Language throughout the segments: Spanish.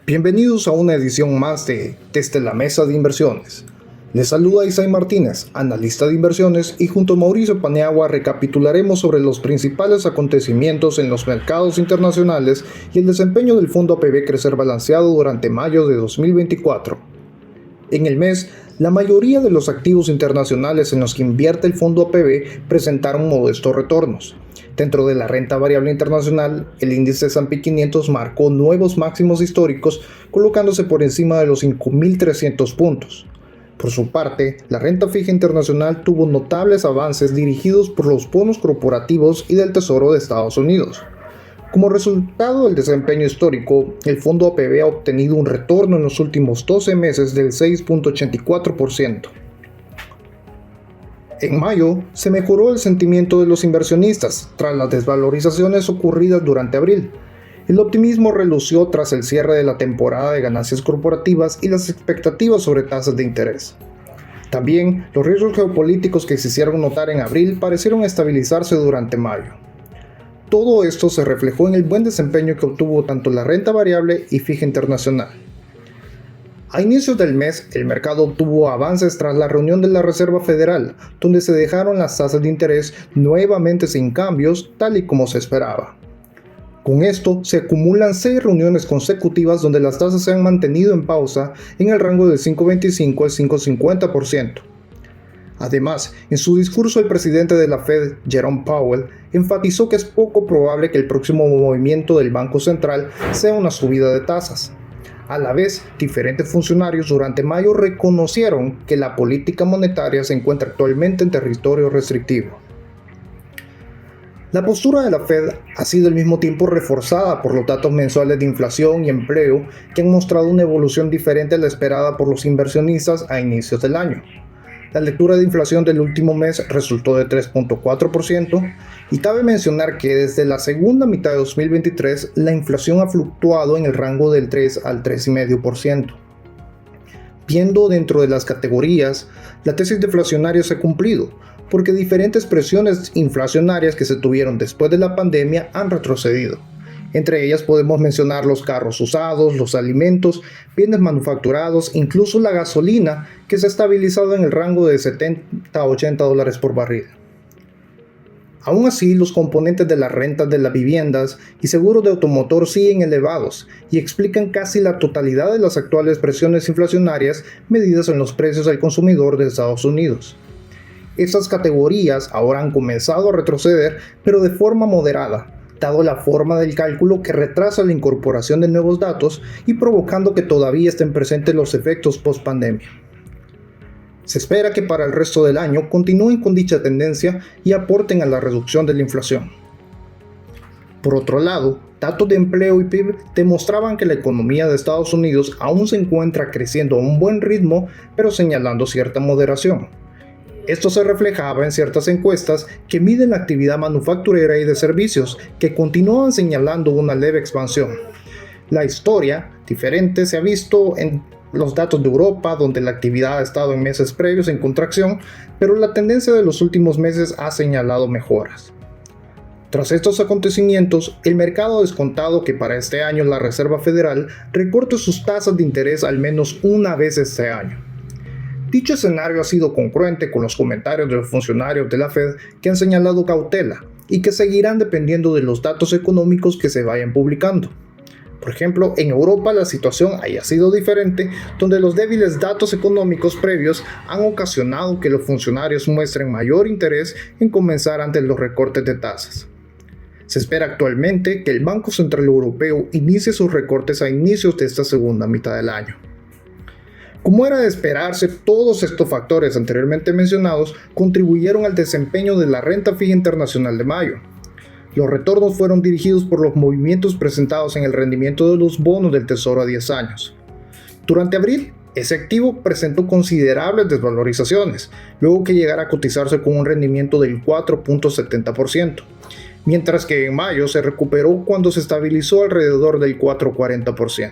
Bienvenidos a una edición más de Desde la Mesa de Inversiones. Les saluda Isai Martínez, analista de inversiones, y junto a Mauricio Paniagua recapitularemos sobre los principales acontecimientos en los mercados internacionales y el desempeño del fondo APB Crecer Balanceado durante mayo de 2024. En el mes, la mayoría de los activos internacionales en los que invierte el fondo APB presentaron modestos retornos. Dentro de la renta variable internacional, el índice S&P 500 marcó nuevos máximos históricos, colocándose por encima de los 5.300 puntos. Por su parte, la renta fija internacional tuvo notables avances dirigidos por los bonos corporativos y del Tesoro de Estados Unidos. Como resultado del desempeño histórico, el fondo APB ha obtenido un retorno en los últimos 12 meses del 6.84%. En mayo, se mejoró el sentimiento de los inversionistas tras las desvalorizaciones ocurridas durante abril. El optimismo relució tras el cierre de la temporada de ganancias corporativas y las expectativas sobre tasas de interés. También, los riesgos geopolíticos que se hicieron notar en abril parecieron estabilizarse durante mayo. Todo esto se reflejó en el buen desempeño que obtuvo tanto la renta variable y fija internacional. A inicios del mes, el mercado obtuvo avances tras la reunión de la Reserva Federal, donde se dejaron las tasas de interés nuevamente sin cambios, tal y como se esperaba. Con esto, se acumulan 6 reuniones consecutivas donde las tasas se han mantenido en pausa en el rango del 5.25 al 5.50%. Además, en su discurso el presidente de la Fed, Jerome Powell, enfatizó que es poco probable que el próximo movimiento del Banco Central sea una subida de tasas. A la vez, diferentes funcionarios durante mayo reconocieron que la política monetaria se encuentra actualmente en territorio restrictivo. La postura de la Fed ha sido al mismo tiempo reforzada por los datos mensuales de inflación y empleo que han mostrado una evolución diferente a la esperada por los inversionistas a inicios del año. La lectura de inflación del último mes resultó de 3.4% y cabe mencionar que desde la segunda mitad de 2023 la inflación ha fluctuado en el rango del 3 al 3,5%. Viendo dentro de las categorías, la tesis deflacionaria se ha cumplido, porque diferentes presiones inflacionarias que se tuvieron después de la pandemia han retrocedido. Entre ellas podemos mencionar los carros usados, los alimentos, bienes manufacturados, incluso la gasolina, que se ha estabilizado en el rango de $70 a $80 por barril. Aún así, los componentes de las rentas de las viviendas y seguros de automotor siguen elevados y explican casi la totalidad de las actuales presiones inflacionarias medidas en los precios al consumidor de Estados Unidos. Estas categorías ahora han comenzado a retroceder, pero de forma moderada, dado la forma del cálculo que retrasa la incorporación de nuevos datos y provocando que todavía estén presentes los efectos post-pandemia. Se espera que para el resto del año continúen con dicha tendencia y aporten a la reducción de la inflación. Por otro lado, datos de empleo y PIB demostraban que la economía de Estados Unidos aún se encuentra creciendo a un buen ritmo, pero señalando cierta moderación. Esto se reflejaba en ciertas encuestas que miden la actividad manufacturera y de servicios, que continúan señalando una leve expansión. La historia diferente se ha visto en los datos de Europa, donde la actividad ha estado en meses previos en contracción, pero la tendencia de los últimos meses ha señalado mejoras. Tras estos acontecimientos, el mercado ha descontado que para este año la Reserva Federal recorte sus tasas de interés al menos una vez este año. Dicho escenario ha sido congruente con los comentarios de los funcionarios de la Fed que han señalado cautela y que seguirán dependiendo de los datos económicos que se vayan publicando. Por ejemplo, en Europa la situación haya sido diferente, donde los débiles datos económicos previos han ocasionado que los funcionarios muestren mayor interés en comenzar antes los recortes de tasas. Se espera actualmente que el Banco Central Europeo inicie sus recortes a inicios de esta segunda mitad del año. Como era de esperarse, todos estos factores anteriormente mencionados contribuyeron al desempeño de la renta fija internacional de mayo. Los retornos fueron dirigidos por los movimientos presentados en el rendimiento de los bonos del Tesoro a 10 años. Durante abril, ese activo presentó considerables desvalorizaciones, luego que llegara a cotizarse con un rendimiento del 4.70%, mientras que en mayo se recuperó cuando se estabilizó alrededor del 4.40%.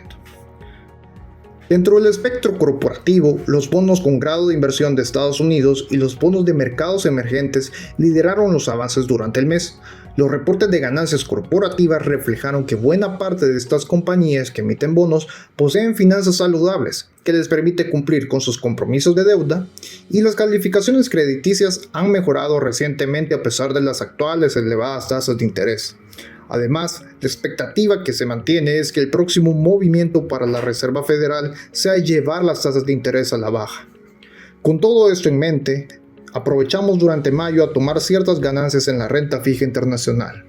Dentro del espectro corporativo, los bonos con grado de inversión de Estados Unidos y los bonos de mercados emergentes lideraron los avances durante el mes. Los reportes de ganancias corporativas reflejaron que buena parte de estas compañías que emiten bonos poseen finanzas saludables, que les permite cumplir con sus compromisos de deuda, y las calificaciones crediticias han mejorado recientemente a pesar de las actuales elevadas tasas de interés. Además, la expectativa que se mantiene es que el próximo movimiento para la Reserva Federal sea llevar las tasas de interés a la baja. Con todo esto en mente, aprovechamos durante mayo a tomar ciertas ganancias en la renta fija internacional.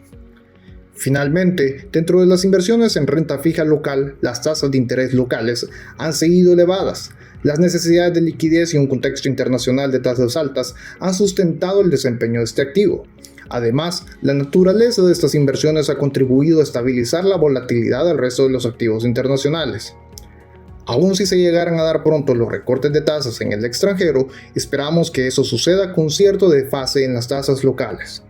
Finalmente, dentro de las inversiones en renta fija local, las tasas de interés locales han seguido elevadas. Las necesidades de liquidez y un contexto internacional de tasas altas han sustentado el desempeño de este activo. Además, la naturaleza de estas inversiones ha contribuido a estabilizar la volatilidad del resto de los activos internacionales. Aun si se llegaran a dar pronto los recortes de tasas en el extranjero, esperamos que eso suceda con cierto desfase en las tasas locales.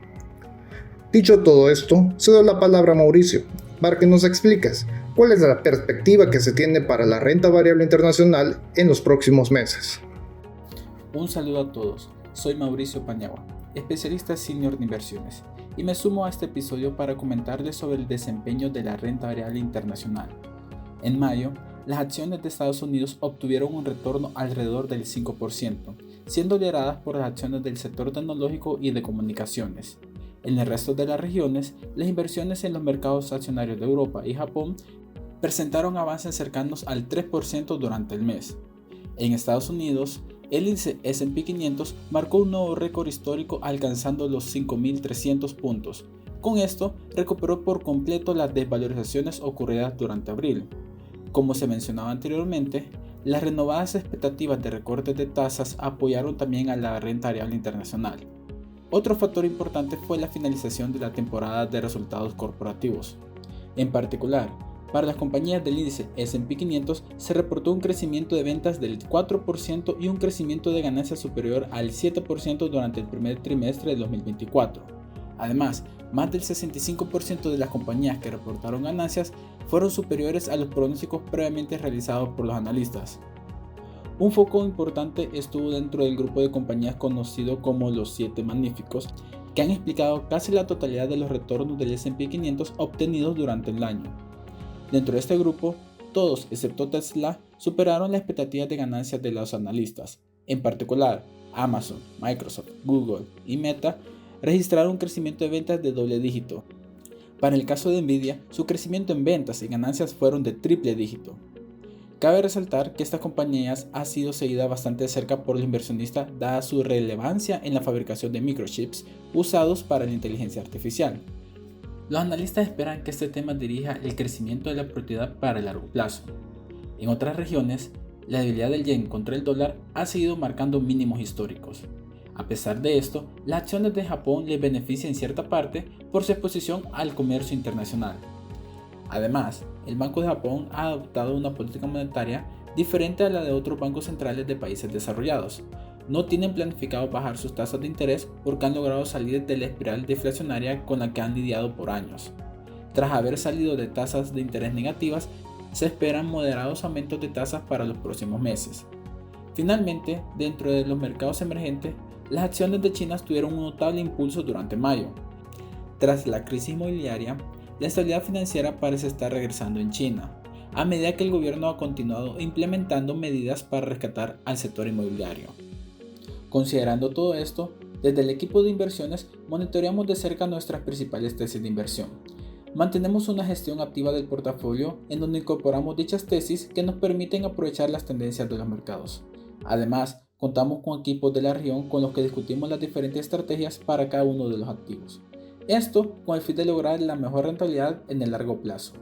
Dicho todo esto, cedo la palabra a Mauricio, para que nos expliques cuál es la perspectiva que se tiene para la renta variable internacional en los próximos meses. Un saludo a todos, soy Mauricio Paniagua, especialista senior de inversiones, y me sumo a este episodio para comentarles sobre el desempeño de la renta variable internacional. En mayo, las acciones de Estados Unidos obtuvieron un retorno alrededor del 5%, siendo lideradas por las acciones del sector tecnológico y de comunicaciones. En el resto de las regiones, las inversiones en los mercados accionarios de Europa y Japón presentaron avances cercanos al 3% durante el mes. En Estados Unidos, el índice S&P 500 marcó un nuevo récord histórico alcanzando los 5.300 puntos. Con esto, recuperó por completo las desvalorizaciones ocurridas durante abril. Como se mencionaba anteriormente, las renovadas expectativas de recortes de tasas apoyaron también a la renta variable internacional. Otro factor importante fue la finalización de la temporada de resultados corporativos. En particular, para las compañías del índice S&P 500 se reportó un crecimiento de ventas del 4% y un crecimiento de ganancias superior al 7% durante el primer trimestre de 2024. Además, más del 65% de las compañías que reportaron ganancias fueron superiores a los pronósticos previamente realizados por los analistas. Un foco importante estuvo dentro del grupo de compañías conocido como los 7 Magníficos, que han explicado casi la totalidad de los retornos del S&P 500 obtenidos durante el año. Dentro de este grupo, todos excepto Tesla superaron las expectativas de ganancias de los analistas. En particular, Amazon, Microsoft, Google y Meta registraron un crecimiento de ventas de doble dígito. Para el caso de Nvidia, su crecimiento en ventas y ganancias fueron de triple dígito. Cabe resaltar que esta compañía ha sido seguida bastante de cerca por los inversionistas dada su relevancia en la fabricación de microchips usados para la inteligencia artificial. Los analistas esperan que este tema dirija el crecimiento de la propiedad para el largo plazo. En otras regiones, la debilidad del yen contra el dólar ha seguido marcando mínimos históricos. A pesar de esto, las acciones de Japón les benefician en cierta parte por su exposición al comercio internacional. Además, el Banco de Japón ha adoptado una política monetaria diferente a la de otros bancos centrales de países desarrollados. No tienen planificado bajar sus tasas de interés porque han logrado salir de la espiral deflacionaria con la que han lidiado por años. Tras haber salido de tasas de interés negativas, se esperan moderados aumentos de tasas para los próximos meses. Finalmente, dentro de los mercados emergentes, las acciones de China tuvieron un notable impulso durante mayo. Tras la crisis inmobiliaria, la estabilidad financiera parece estar regresando en China, a medida que el gobierno ha continuado implementando medidas para rescatar al sector inmobiliario. Considerando todo esto, desde el equipo de inversiones monitoreamos de cerca nuestras principales tesis de inversión. Mantenemos una gestión activa del portafolio en donde incorporamos dichas tesis que nos permiten aprovechar las tendencias de los mercados. Además, contamos con equipos de la región con los que discutimos las diferentes estrategias para cada uno de los activos. Esto con el fin de lograr la mejor rentabilidad en el largo plazo.